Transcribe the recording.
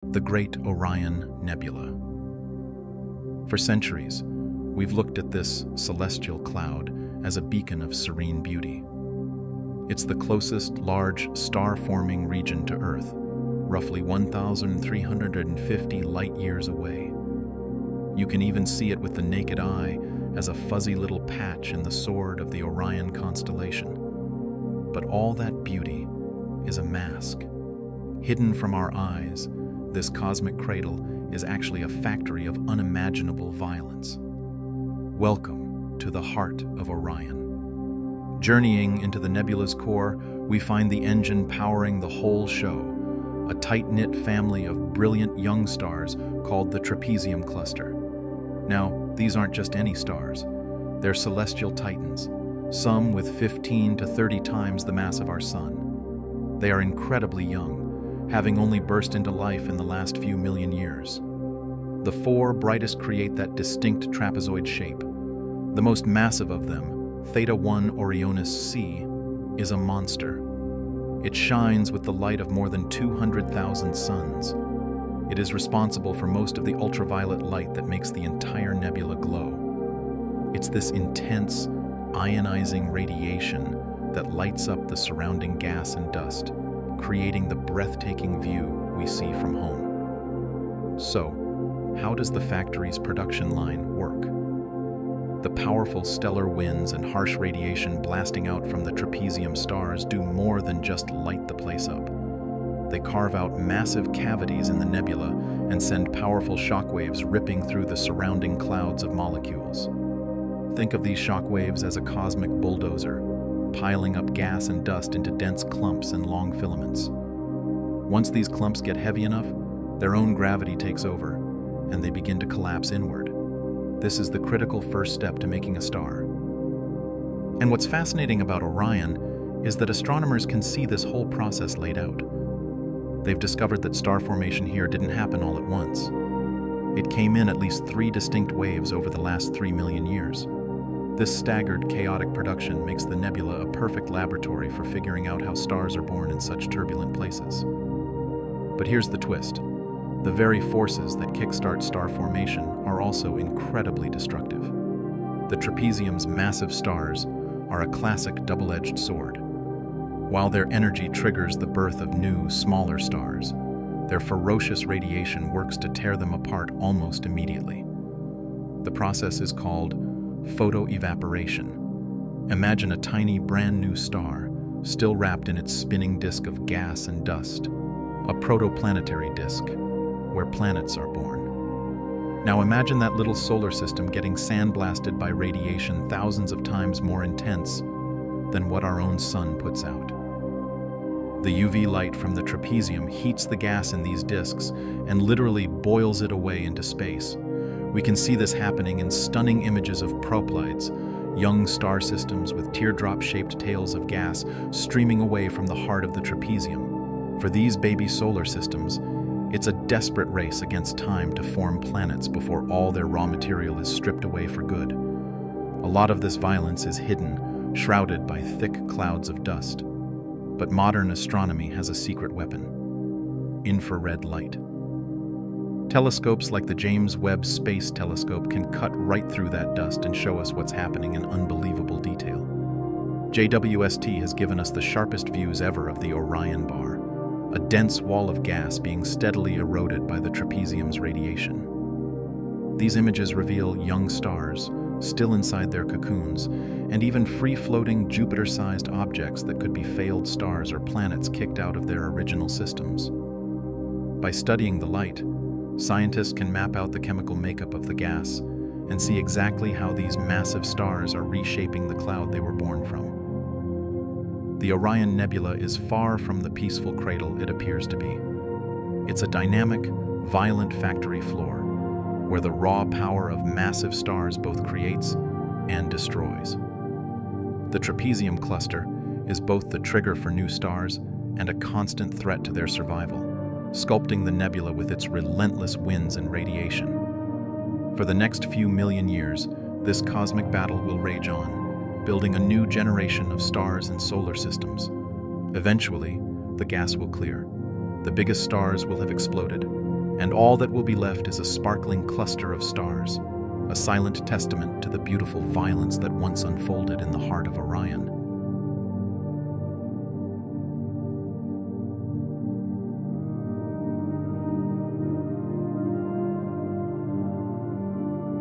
the Great Orion Nebula. For centuries, we've looked at this celestial cloud as a beacon of serene beauty. It's the closest large star-forming region to Earth, roughly 1,350 light-years away. You can even see it with the naked eye as a fuzzy little patch in the sword of the Orion constellation. But all that beauty is a mask. Hidden from our eyes, this cosmic cradle is actually a factory of unimaginable violence. Welcome to the heart of Orion. Journeying into the nebula's core, we find the engine powering the whole show, a tight-knit family of brilliant young stars called the Trapezium Cluster. Now, these aren't just any stars. They're celestial titans, some with 15 to 30 times the mass of our Sun. They are incredibly young, having only burst into life in the last few million years. The four brightest create that distinct trapezoid shape. The most massive of them, Theta-1 Orionis C, is a monster. It shines with the light of more than 200,000 suns. It is responsible for most of the ultraviolet light that makes the entire nebula glow. It's this intense, ionizing radiation that lights up the surrounding gas and dust, creating the breathtaking view we see from home. So, how does the factory's production line work? The powerful stellar winds and harsh radiation blasting out from the trapezium stars do more than just light the place up. They carve out massive cavities in the nebula and send powerful shockwaves ripping through the surrounding clouds of molecules. Think of these shockwaves as a cosmic bulldozer, piling up gas and dust into dense clumps and long filaments. Once these clumps get heavy enough, their own gravity takes over, and they begin to collapse inward. This is the critical first step to making a star. And what's fascinating about Orion is that astronomers can see this whole process laid out. They've discovered that star formation here didn't happen all at once. It came in at least 3 distinct waves over the last 3 million years. This staggered, chaotic production makes the nebula a perfect laboratory for figuring out how stars are born in such turbulent places. But here's the twist. The very forces that kickstart star formation are also incredibly destructive. The trapezium's massive stars are a classic double-edged sword. While their energy triggers the birth of new, smaller stars, their ferocious radiation works to tear them apart almost immediately. The process is called photoevaporation. Imagine a tiny, brand-new star, still wrapped in its spinning disk of gas and dust, a protoplanetary disk, where planets are born. Now imagine that little solar system getting sandblasted by radiation thousands of times more intense than what our own sun puts out. The UV light from the trapezium heats the gas in these disks and literally boils it away into space. We can see this happening in stunning images of proplyds, young star systems with teardrop-shaped tails of gas streaming away from the heart of the trapezium. For these baby solar systems, it's a desperate race against time to form planets before all their raw material is stripped away for good. A lot of this violence is hidden, shrouded by thick clouds of dust. But modern astronomy has a secret weapon: infrared light. Telescopes like the James Webb Space Telescope can cut right through that dust and show us what's happening in unbelievable detail. JWST has given us the sharpest views ever of the Orion Bar, a dense wall of gas being steadily eroded by the trapezium's radiation. These images reveal young stars, still inside their cocoons, and even free-floating Jupiter-sized objects that could be failed stars or planets kicked out of their original systems. By studying the light, scientists can map out the chemical makeup of the gas and see exactly how these massive stars are reshaping the cloud they were born from. The Orion Nebula is far from the peaceful cradle it appears to be. It's a dynamic, violent factory floor, where the raw power of massive stars both creates and destroys. The Trapezium Cluster is both the trigger for new stars and a constant threat to their survival, sculpting the nebula with its relentless winds and radiation. For the next few million years, this cosmic battle will rage on, building a new generation of stars and solar systems. Eventually, the gas will clear. The biggest stars will have exploded, and all that will be left is a sparkling cluster of stars, a silent testament to the beautiful violence that once unfolded in the heart of Orion.